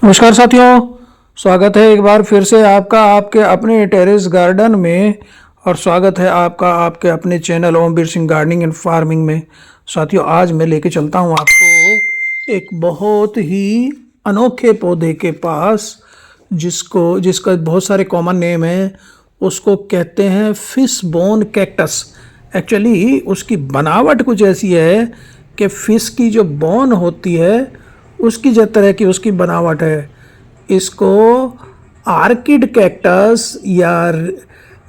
नमस्कार साथियों, स्वागत है एक बार फिर से आपका आपके अपने टेरेस गार्डन में। और स्वागत है आपका आपके अपने channel Omvir Singh gardening and farming में। साथियों, आज मैं लेके चलता हूँ आपको एक बहुत ही अनोखे पौधे के पास, जिसका बहुत सारे कॉमन नेम है। उसको कहते हैं फिश बोन कैक्टस। एक्चुअली उसकी बनावट कुछ ऐसी है कि फिश की जो बोन होती है उसकी जो तरह की उसकी बनावट है। इसको आर्किड कैक्टस या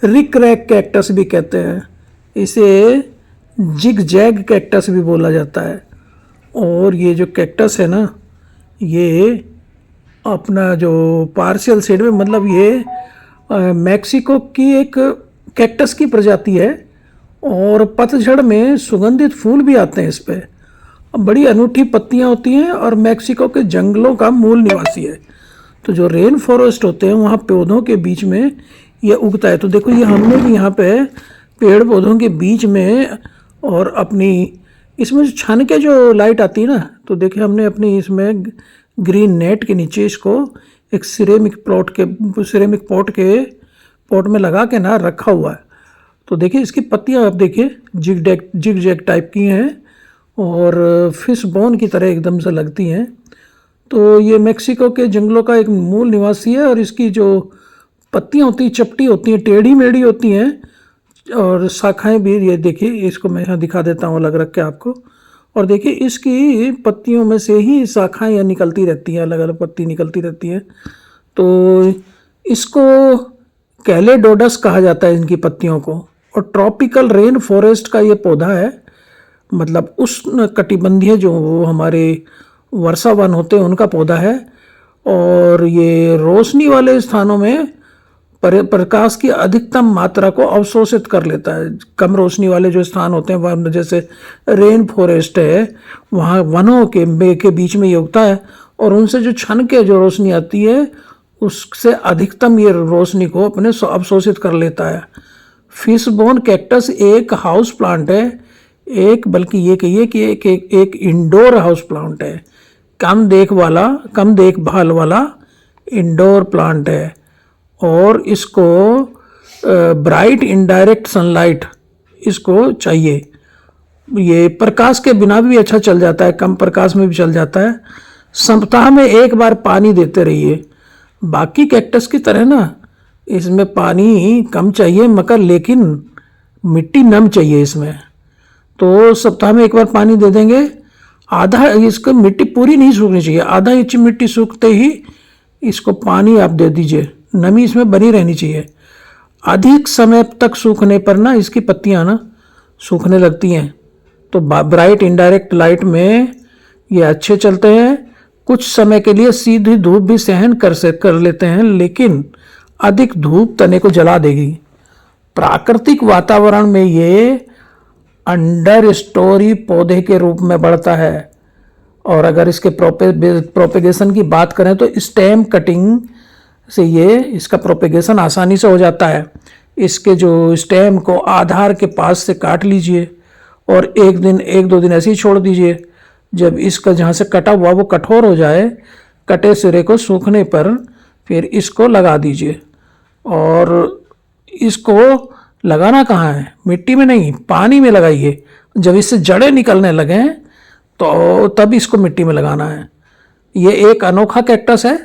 रिक रैक कैक्टस भी कहते हैं। इसे जिग जैग कैक्टस भी बोला जाता है। और ये जो कैक्टस है ना, ये अपना जो पार्शियल शेड में, मतलब ये मैक्सिको की एक कैक्टस की प्रजाति है। और पतझड़ में सुगंधित फूल भी आते हैं इस पे। बड़ी अनूठी पत्तियां होती हैं और मैक्सिको के जंगलों का मूल निवासी है। तो जो रेन फॉरेस्ट होते हैं वहाँ पौधों के बीच में ये उगता है। तो देखो, ये हमने भी यहाँ पे पेड़ पौधों के बीच में, और अपनी इसमें जो छन के जो लाइट आती है ना, तो देखिए हमने अपनी इसमें ग्रीन नेट के नीचे इसको एक सिरेमिक पॉट में लगा के ना रखा हुआ है। तो देखिए इसकी पत्तियाँ आप देखिए जिग जैग टाइप की हैं और फिश बोन की तरह एकदम से लगती हैं। तो ये मैक्सिको के जंगलों का एक मूल निवासी है। और इसकी जो पत्तियां होती हैं चपटी होती हैं, टेढ़ी मेढ़ी होती हैं। और शाखाएं भी, ये देखिए इसको मैं यहाँ दिखा देता हूँ अलग रख के आपको। और देखिए इसकी पत्तियों में से ही शाखाएं यहाँ निकलती रहती हैं, अलग अलग पत्ती निकलती रहती हैं। तो इसको कैलेडोडस कहा जाता है इनकी पत्तियों को। और ट्रॉपिकल रेन फॉरेस्ट का ये पौधा है, मतलब उष्ण कटिबंधीय जो हमारे वर्षा वन होते हैं उनका पौधा है। और ये रोशनी वाले स्थानों में प्रकाश की अधिकतम मात्रा को अवशोषित कर लेता है। कम रोशनी वाले जो स्थान होते हैं, वन जैसे रेन फॉरेस्ट है, वहाँ वनों के बीच में ये उगता है। और उनसे जो छन के जो रोशनी आती है उससे अधिकतम ये रोशनी को अपने अवशोषित कर लेता है। फिश बोन कैक्टस एक हाउस प्लांट है, बल्कि ये कहिए कि एक इंडोर हाउस प्लांट है। कम देखभाल वाला इंडोर प्लांट है। और इसको ब्राइट इनडायरेक्ट सनलाइट इसको चाहिए। ये प्रकाश के बिना भी अच्छा चल जाता है, कम प्रकाश में भी चल जाता है। सप्ताह में एक बार पानी देते रहिए। बाकी कैक्टस की तरह ना इसमें पानी कम चाहिए, मगर लेकिन मिट्टी नम चाहिए इसमें। तो सप्ताह में एक बार पानी दे देंगे। आधा इसको मिट्टी पूरी नहीं सूखनी चाहिए, आधा इंच मिट्टी सूखते ही इसको पानी आप दे दीजिए। नमी इसमें बनी रहनी चाहिए। अधिक समय तक सूखने पर ना इसकी पत्तियां ना सूखने लगती हैं। तो ब्राइट इनडायरेक्ट लाइट में ये अच्छे चलते हैं। कुछ समय के लिए सीधी धूप भी सहन कर लेते हैं, लेकिन अधिक धूप तने को जला देगी। प्राकृतिक वातावरण में ये अंडर स्टोरी पौधे के रूप में बढ़ता है। और अगर इसके प्रोपेगेशन की बात करें तो स्टेम कटिंग से ये इसका प्रोपेगेशन आसानी से हो जाता है। इसके जो स्टेम को आधार के पास से काट लीजिए और एक दो दिन ऐसे ही छोड़ दीजिए। जब इसका जहाँ से कटा हुआ वो कठोर हो जाए, कटे सिरे को सूखने पर फिर इसको लगा दीजिए। और इसको लगाना कहाँ है? मिट्टी में नहीं, पानी में लगाइए। जब इससे जड़ें निकलने लगें तो तब इसको मिट्टी में लगाना है। ये एक अनोखा कैक्टस है।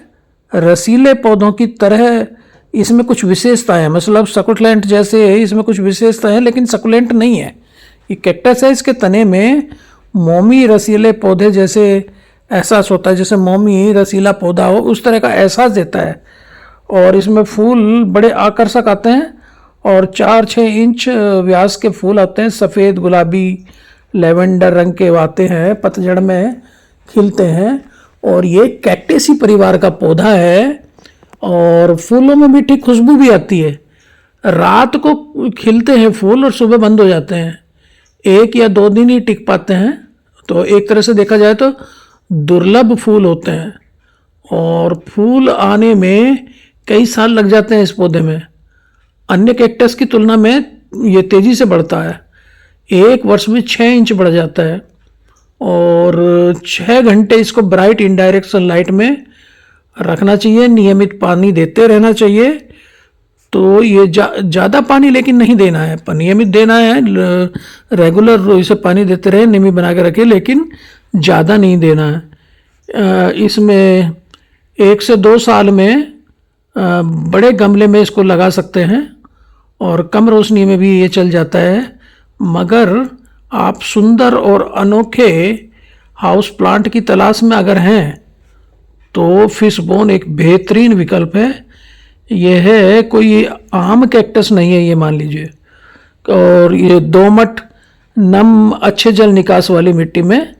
रसीले पौधों की तरह इसमें कुछ विशेषताएं हैं, मतलब सकुलेंट जैसे इसमें कुछ विशेषताएं हैं, लेकिन सकुलेंट नहीं है। ये कैक्टस है, इसके तने में मोमी रसीले पौधे जैसे एहसास होता है, जैसे मोमी रसीला पौधा हो उस तरह का एहसास देता है। और इसमें फूल बड़े आकर्षक आते हैं और 4-6 इंच व्यास के फूल आते हैं। सफ़ेद, गुलाबी, लेवेंडर रंग के आते हैं, पतझड़ में खिलते हैं। और ये कैक्टेसी परिवार का पौधा है। और फूलों में मीठी खुशबू भी आती है। रात को खिलते हैं फूल और सुबह बंद हो जाते हैं। 1 या 2 दिन ही टिक पाते हैं। तो एक तरह से देखा जाए तो दुर्लभ फूल होते हैं। और फूल आने में कई साल लग जाते हैं इस पौधे में। अन्य कैक्टस की तुलना में ये तेज़ी से बढ़ता है। 1 वर्ष में 6 इंच बढ़ जाता है। और 6 घंटे इसको ब्राइट इनडायरेक्ट सनलाइट में रखना चाहिए, नियमित पानी देते रहना चाहिए। तो ये ज़्यादा पानी लेकिन नहीं देना है, नियमित देना है, रेगुलर इसे पानी देते रहे, नमी बना के रखे, लेकिन ज़्यादा नहीं देना है। इसमें 1 से 2 साल में बड़े गमले में इसको लगा सकते हैं और कम रोशनी में भी ये चल जाता है। मगर आप सुंदर और अनोखे हाउस प्लांट की तलाश में अगर हैं तो फिशबोन एक बेहतरीन विकल्प है। ये है कोई आम कैक्टस नहीं है ये, मान लीजिए। और ये दोमट नम अच्छे जल निकास वाली मिट्टी में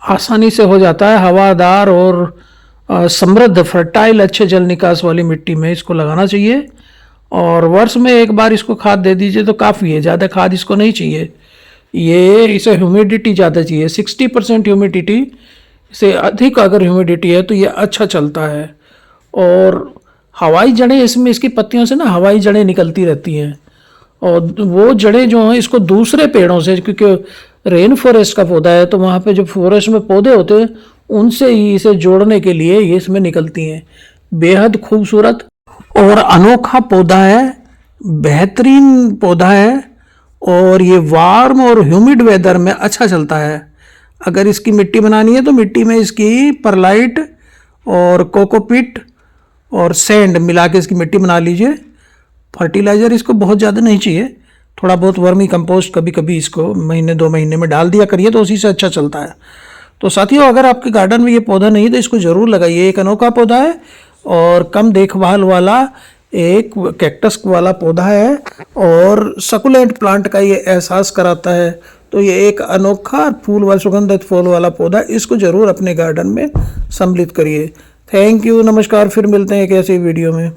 आसानी से हो जाता है। हवादार और समृद्ध फर्टाइल अच्छे जल निकास वाली मिट्टी में इसको लगाना चाहिए। और वर्ष में एक बार इसको खाद दे दीजिए तो काफ़ी है, ज़्यादा खाद इसको नहीं चाहिए। इसे ह्यूमिडिटी ज़्यादा चाहिए, 60% ह्यूमिडिटी से अधिक अगर ह्यूमिडिटी है तो ये अच्छा चलता है। और हवाई जड़ें इसमें, इसकी पत्तियों से ना हवाई जड़ें निकलती रहती हैं, और वो जड़ें जो हैं इसको दूसरे पेड़ों से, क्योंकि रेन फॉरेस्ट का पौधा है तो वहाँ पे जो फॉरेस्ट में पौधे होते हैं उनसे ही इसे जोड़ने के लिए ये इसमें निकलती हैं। बेहद खूबसूरत और अनोखा पौधा है, बेहतरीन पौधा है, और ये वार्म और ह्यूमिड वेदर में अच्छा चलता है। अगर इसकी मिट्टी बनानी है तो मिट्टी में इसकी परलाइट और कोकोपीट और सैंड मिला के इसकी मिट्टी बना लीजिए। फर्टिलाइज़र इसको बहुत ज़्यादा नहीं चाहिए, थोड़ा बहुत वर्मी कंपोस्ट कभी कभी इसको महीने 2 महीने में डाल दिया करिए तो उसी से अच्छा चलता है। तो साथियों, अगर आपके गार्डन में ये पौधा नहीं है तो इसको ज़रूर लगाइए। एक अनोखा पौधा है और कम देखभाल वाला एक कैक्टस वाला पौधा है, और सकुलेंट प्लांट का ये एहसास कराता है। तो ये एक अनोखा फूल वाला, सुगंधित फूल वाला पौधा, इसको ज़रूर अपने गार्डन में सम्मिलित करिए। थैंक यू, नमस्कार, फिर मिलते हैं एक ऐसी वीडियो में।